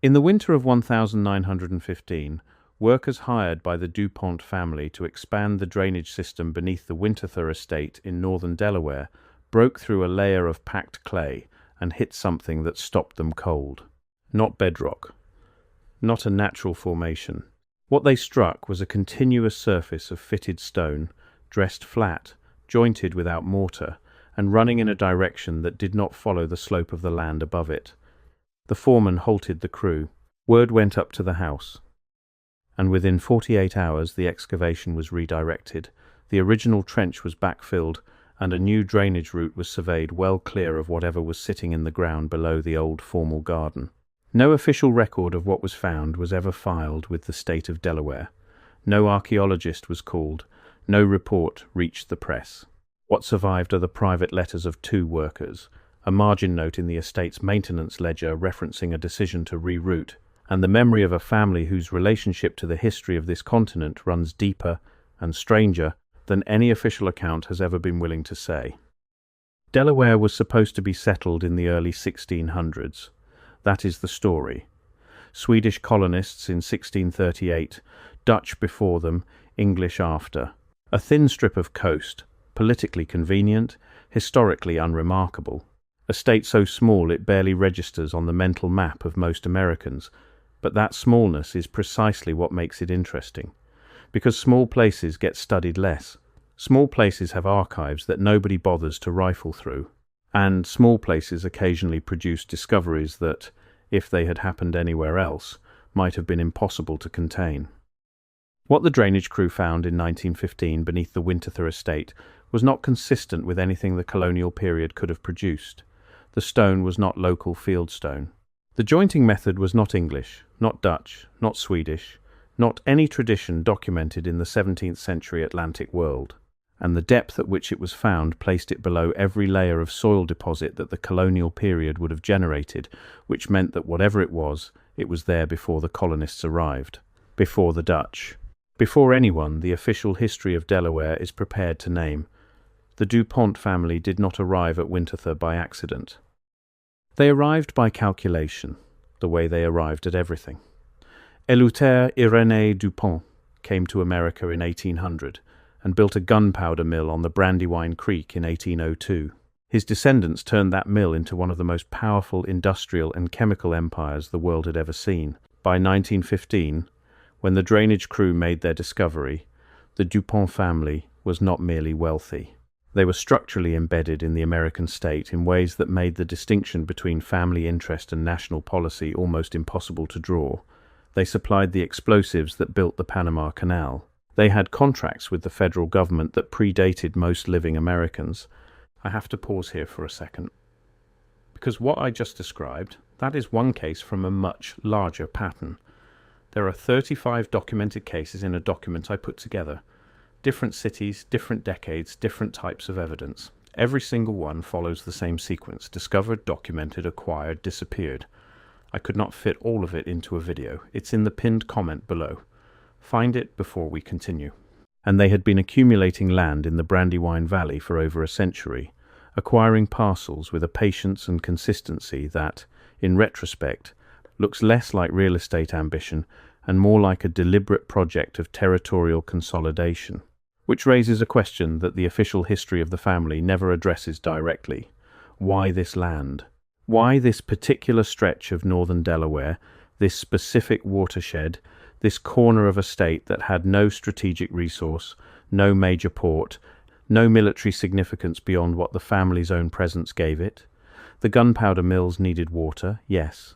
In the winter of 1915, workers hired by the DuPont family to expand the drainage system beneath the Winterthur Estate in northern Delaware broke through a layer of packed clay and hit something that stopped them cold. Not bedrock. Not a natural formation. What they struck was a continuous surface of fitted stone, dressed flat, jointed without mortar, and running in a direction that did not follow the slope of the land above it. The foreman halted the crew. Word went up to the house, and within 48 hours the excavation was redirected. The original trench was backfilled, and a new drainage route was surveyed well clear of whatever was sitting in the ground below the old formal garden. No official record of what was found was ever filed with the state of Delaware. No archaeologist was called. No report reached the press. What survived are the private letters of 2 workers, a margin note in the estate's maintenance ledger referencing a decision to reroute, and the memory of a family whose relationship to the history of this continent runs deeper and stranger than any official account has ever been willing to say. Delaware was supposed to be settled in the early 1600s. That is the story. Swedish colonists in 1638, Dutch before them, English after. A thin strip of coast, politically convenient, historically unremarkable. A state so small it barely registers on the mental map of most Americans, but that smallness is precisely what makes it interesting. Because small places get studied less. Small places have archives that nobody bothers to rifle through. And small places occasionally produce discoveries that, if they had happened anywhere else, might have been impossible to contain. What the drainage crew found in 1915 beneath the Winterthur Estate was not consistent with anything the colonial period could have produced. The stone was not local fieldstone. The jointing method was not English, not Dutch, not Swedish, not any tradition documented in the 17th century Atlantic world, and the depth at which it was found placed it below every layer of soil deposit that the colonial period would have generated, which meant that whatever it was there before the colonists arrived, before the Dutch, before anyone the official history of Delaware is prepared to name. The DuPont family did not arrive at Winterthur by accident. They arrived by calculation, the way they arrived at everything. Eleuthère Irénée Dupont came to America in 1800 and built a gunpowder mill on the Brandywine Creek in 1802. His descendants turned that mill into one of the most powerful industrial and chemical empires the world had ever seen. By 1915, when the drainage crew made their discovery, the Dupont family was not merely wealthy. They were structurally embedded in the American state in ways that made the distinction between family interest and national policy almost impossible to draw. They supplied the explosives that built the Panama Canal. They had contracts with the federal government that predated most living Americans. I have to pause here for a second, because what I just described, that is one case from a much larger pattern. There are 35 documented cases in a document I put together. Different cities, different decades, different types of evidence. Every single one follows the same sequence: discovered, documented, acquired, disappeared. I could not fit all of it into a video. It's in the pinned comment below. Find it before we continue. And they had been accumulating land in the Brandywine Valley for over a century, acquiring parcels with a patience and consistency that, in retrospect, looks less like real estate ambition and more like a deliberate project of territorial consolidation, which raises a question that the official history of the family never addresses directly. Why this land? Why this particular stretch of northern Delaware, this specific watershed, this corner of a state that had no strategic resource, no major port, no military significance beyond what the family's own presence gave it? The gunpowder mills needed water, yes.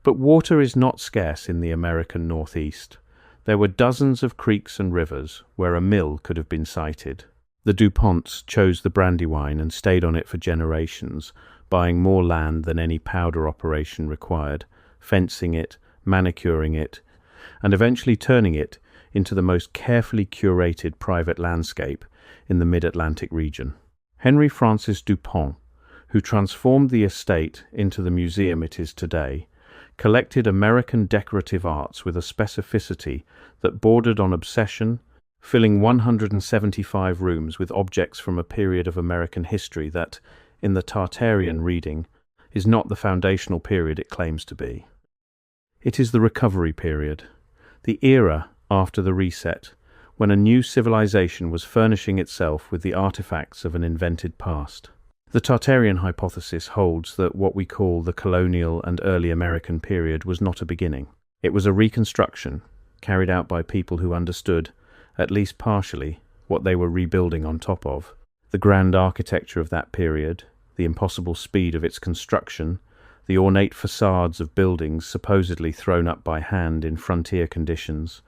But water is not scarce in the American Northeast. There were dozens of creeks and rivers where a mill could have been sited. The DuPonts chose the Brandywine and stayed on it for generations, buying more land than any powder operation required, fencing it, manicuring it, and eventually turning it into the most carefully curated private landscape in the mid-Atlantic region. Henry Francis DuPont, who transformed the estate into the museum it is today, collected American decorative arts with a specificity that bordered on obsession, filling 175 rooms with objects from a period of American history that, in the Tartarian reading, is not the foundational period it claims to be. It is the recovery period, the era after the reset, when a new civilization was furnishing itself with the artifacts of an invented past. The Tartarian hypothesis holds that what we call the colonial and early American period was not a beginning. It was a reconstruction, carried out by people who understood, at least partially, what they were rebuilding on top of. The grand architecture of that period, the impossible speed of its construction, the ornate facades of buildings supposedly thrown up by hand in frontier conditions,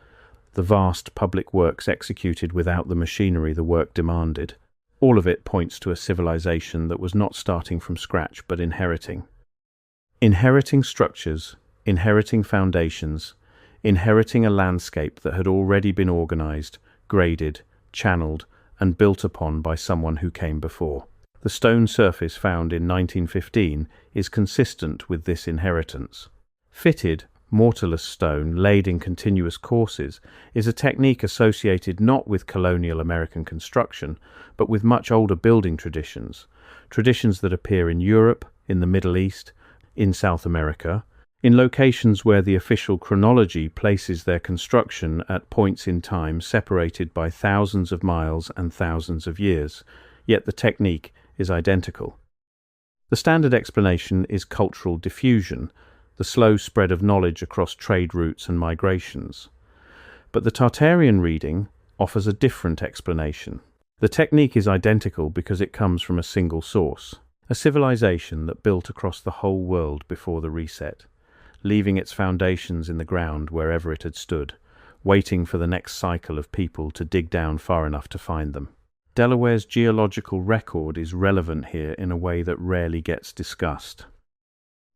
the vast public works executed without the machinery the work demanded, all of it points to a civilization that was not starting from scratch but inheriting. Inheriting structures, inheriting foundations, inheriting a landscape that had already been organized, graded, channeled, and built upon by someone who came before. The stone surface found in 1915 is consistent with this inheritance. Fitted, mortarless stone laid in continuous courses is a technique associated not with colonial American construction, but with much older building traditions that appear in Europe, in the Middle East, in South America, in locations where the official chronology places their construction at points in time separated by thousands of miles and thousands of years, yet the technique is identical. The standard explanation is cultural diffusion, the slow spread of knowledge across trade routes and migrations. But the Tartarian reading offers a different explanation. The technique is identical because it comes from a single source, a civilization that built across the whole world before the reset, leaving its foundations in the ground wherever it had stood, waiting for the next cycle of people to dig down far enough to find them. Delaware's geological record is relevant here in a way that rarely gets discussed.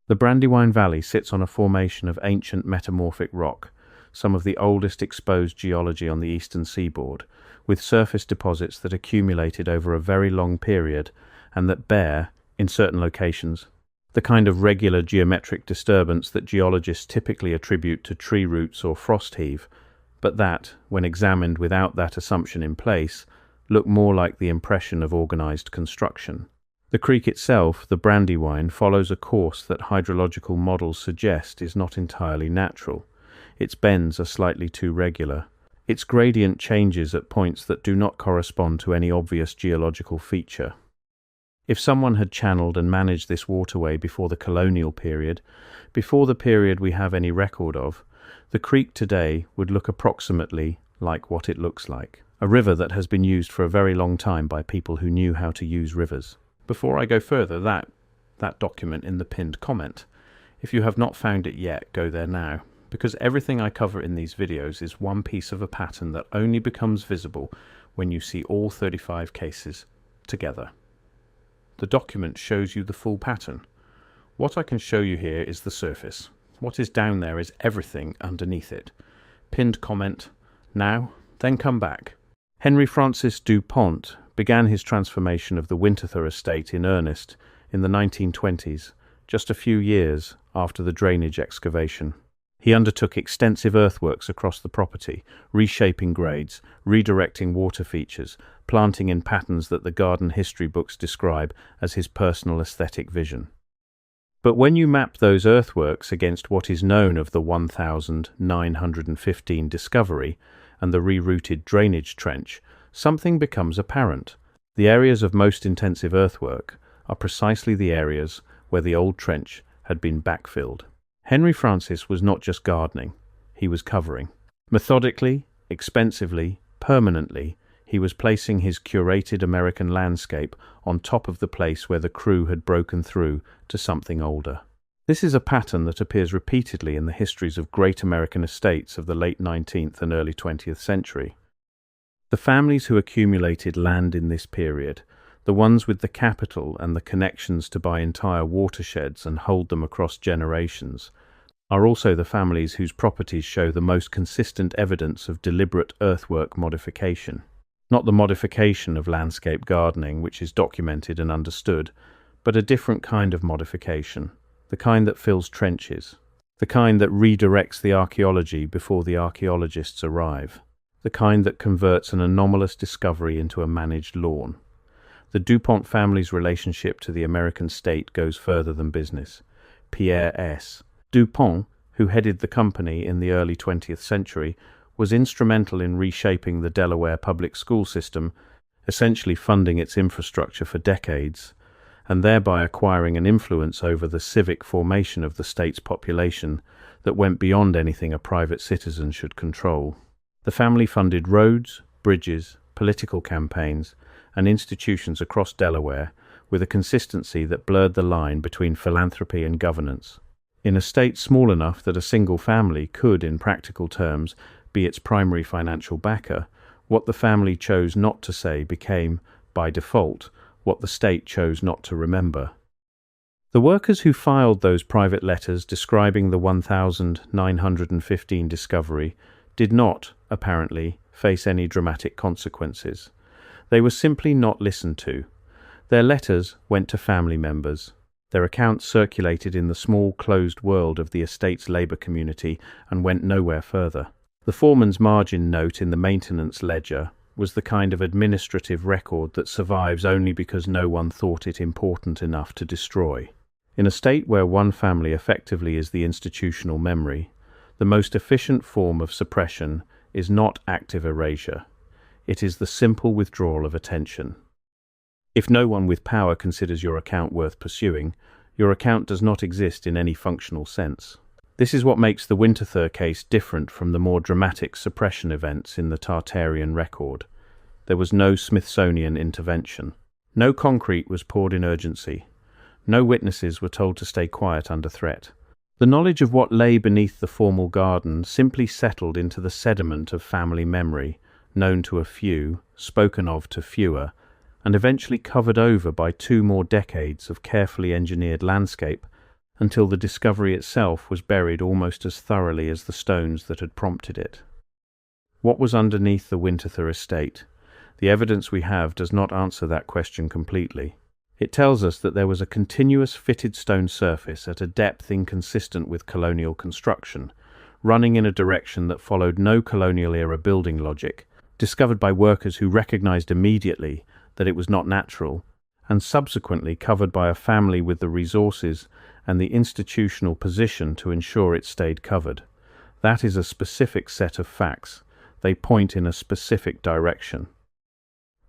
The Brandywine Valley sits on a formation of ancient metamorphic rock, some of the oldest exposed geology on the eastern seaboard, with surface deposits that accumulated over a very long period and that bear, in certain locations, the kind of regular geometric disturbance that geologists typically attribute to tree roots or frost heave, but that, when examined without that assumption in place, look more like the impression of organized construction. The creek itself, the Brandywine, follows a course that hydrological models suggest is not entirely natural. Its bends are slightly too regular. Its gradient changes at points that do not correspond to any obvious geological feature. If someone had channeled and managed this waterway before the colonial period, before the period we have any record of, the creek today would look approximately like what it looks like. A river that has been used for a very long time by people who knew how to use rivers. Before I go further, that document in the pinned comment. If you have not found it yet, go there now, because everything I cover in these videos is one piece of a pattern that only becomes visible when you see all 35 cases together. The document shows you the full pattern. What I can show you here is the surface. What is down there is everything underneath it. Pinned comment now, then come back. Henry Francis du Pont began his transformation of the Winterthur Estate in earnest in the 1920s, just a few years after the drainage excavation. He undertook extensive earthworks across the property, reshaping grades, redirecting water features, planting in patterns that the garden history books describe as his personal aesthetic vision. But when you map those earthworks against what is known of the 1915 discovery and the rerouted drainage trench, something becomes apparent. The areas of most intensive earthwork are precisely the areas where the old trench had been backfilled. Henry Francis was not just gardening, he was covering. Methodically, expensively, permanently, he was placing his curated American landscape on top of the place where the crew had broken through to something older. This is a pattern that appears repeatedly in the histories of great American estates of the late 19th and early 20th century. The families who accumulated land in this period, the ones with the capital and the connections to buy entire watersheds and hold them across generations, are also the families whose properties show the most consistent evidence of deliberate earthwork modification. Not the modification of landscape gardening, which is documented and understood, but a different kind of modification, the kind that fills trenches, the kind that redirects the archaeology before the archaeologists arrive, the kind that converts an anomalous discovery into a managed lawn. The DuPont family's relationship to the American state goes further than business. Pierre S. DuPont, who headed the company in the early 20th century, was instrumental in reshaping the Delaware public school system, essentially funding its infrastructure for decades, and thereby acquiring an influence over the civic formation of the state's population that went beyond anything a private citizen should control. The family funded roads, bridges, political campaigns, and institutions across Delaware with a consistency that blurred the line between philanthropy and governance. In a state small enough that a single family could, in practical terms, be its primary financial backer, what the family chose not to say became, by default, what the state chose not to remember. The workers who filed those private letters describing the 1915 discovery did not, apparently, face any dramatic consequences. They were simply not listened to. Their letters went to family members. Their accounts circulated in the small, closed world of the estate's labor community and went nowhere further. The foreman's margin note in the maintenance ledger was the kind of administrative record that survives only because no one thought it important enough to destroy. In a state where one family effectively is the institutional memory, the most efficient form of suppression is not active erasure. It is the simple withdrawal of attention. If no one with power considers your account worth pursuing, your account does not exist in any functional sense. This is what makes the Winterthur case different from the more dramatic suppression events in the Tartarian record. There was no Smithsonian intervention. No concrete was poured in urgency. No witnesses were told to stay quiet under threat. The knowledge of what lay beneath the formal garden simply settled into the sediment of family memory, known to a few, spoken of to fewer, and eventually covered over by 2 more decades of carefully engineered landscape, until the discovery itself was buried almost as thoroughly as the stones that had prompted it. What was underneath the Winterthur estate? The evidence we have does not answer that question completely. It tells us that there was a continuous fitted stone surface at a depth inconsistent with colonial construction, running in a direction that followed no colonial-era building logic, discovered by workers who recognized immediately that it was not natural, and subsequently covered by a family with the resources and the institutional position to ensure it stayed covered. That is a specific set of facts. They point in a specific direction.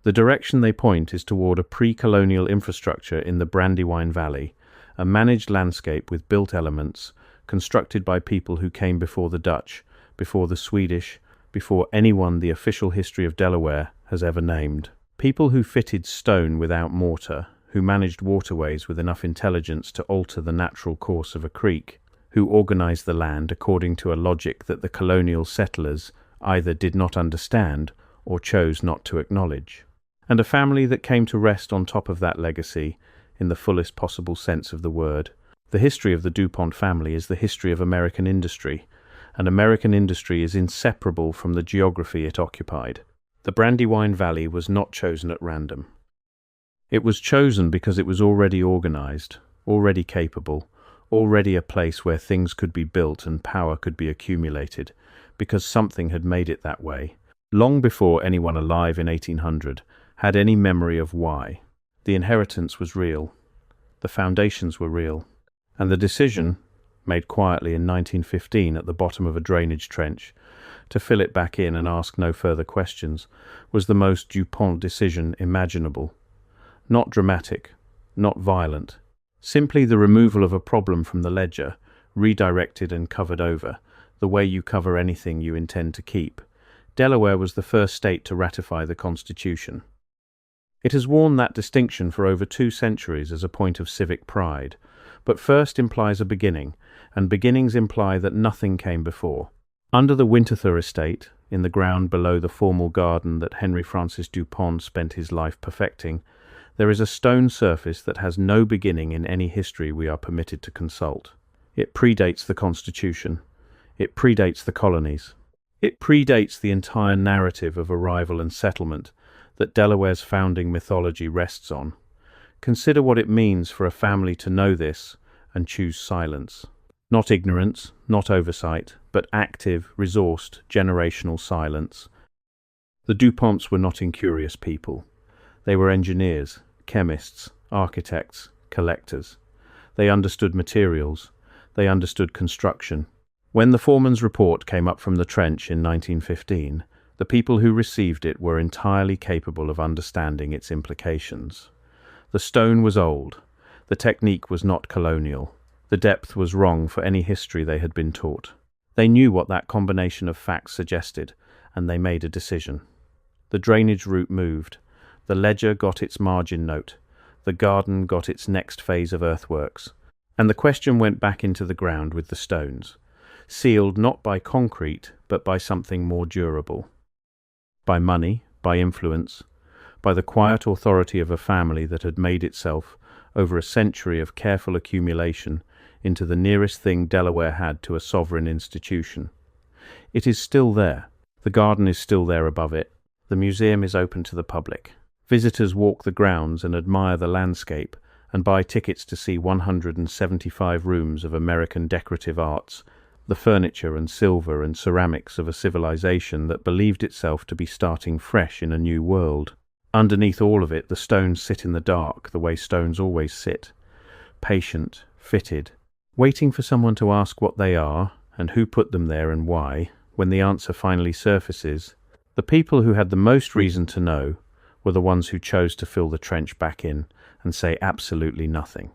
The direction they point is toward a pre-colonial infrastructure in the Brandywine Valley, a managed landscape with built elements, constructed by people who came before the Dutch, before the Swedish, before anyone the official history of Delaware has ever named. People who fitted stone without mortar, who managed waterways with enough intelligence to alter the natural course of a creek, who organized the land according to a logic that the colonial settlers either did not understand or chose not to acknowledge. And a family that came to rest on top of that legacy, in the fullest possible sense of the word. The history of the DuPont family is the history of American industry, and American industry is inseparable from the geography it occupied. The Brandywine Valley was not chosen at random. It was chosen because it was already organized, already capable, already a place where things could be built and power could be accumulated, because something had made it that way, long before anyone alive in 1800 had any memory of why. The inheritance was real, the foundations were real, and the decision, made quietly in 1915 at the bottom of a drainage trench, to fill it back in and ask no further questions, was the most DuPont decision imaginable. Not dramatic, not violent, simply the removal of a problem from the ledger, redirected and covered over, the way you cover anything you intend to keep. Delaware was the first state to ratify the Constitution. It has worn that distinction for over 2 centuries as a point of civic pride, but first implies a beginning, and beginnings imply that nothing came before. Under the Winterthur Estate, in the ground below the formal garden that Henry Francis DuPont spent his life perfecting, there is a stone surface that has no beginning in any history we are permitted to consult. It predates the Constitution. It predates the colonies. It predates the entire narrative of arrival and settlement that Delaware's founding mythology rests on. Consider what it means for a family to know this and choose silence. Not ignorance, not oversight, but active, resourced, generational silence. The DuPonts were not incurious people. They were engineers, chemists, architects, collectors. They understood materials. They understood construction. When the foreman's report came up from the trench in 1915, the people who received it were entirely capable of understanding its implications. The stone was old, the technique was not colonial, the depth was wrong for any history they had been taught. They knew what that combination of facts suggested, and they made a decision. The drainage route moved, the ledger got its margin note, the garden got its next phase of earthworks, and the question went back into the ground with the stones, sealed not by concrete, but by something more durable. By money, by influence, by the quiet authority of a family that had made itself, over a century of careful accumulation, into the nearest thing Delaware had to a sovereign institution. It is still there. The garden is still there above it. The museum is open to the public. Visitors walk the grounds and admire the landscape and buy tickets to see 175 rooms of American decorative arts, the furniture and silver and ceramics of a civilization that believed itself to be starting fresh in a new world. Underneath all of it, the stones sit in the dark, the way stones always sit, patient, fitted, waiting for someone to ask what they are and who put them there and why. When the answer finally surfaces, the people who had the most reason to know were the ones who chose to fill the trench back in and say absolutely nothing.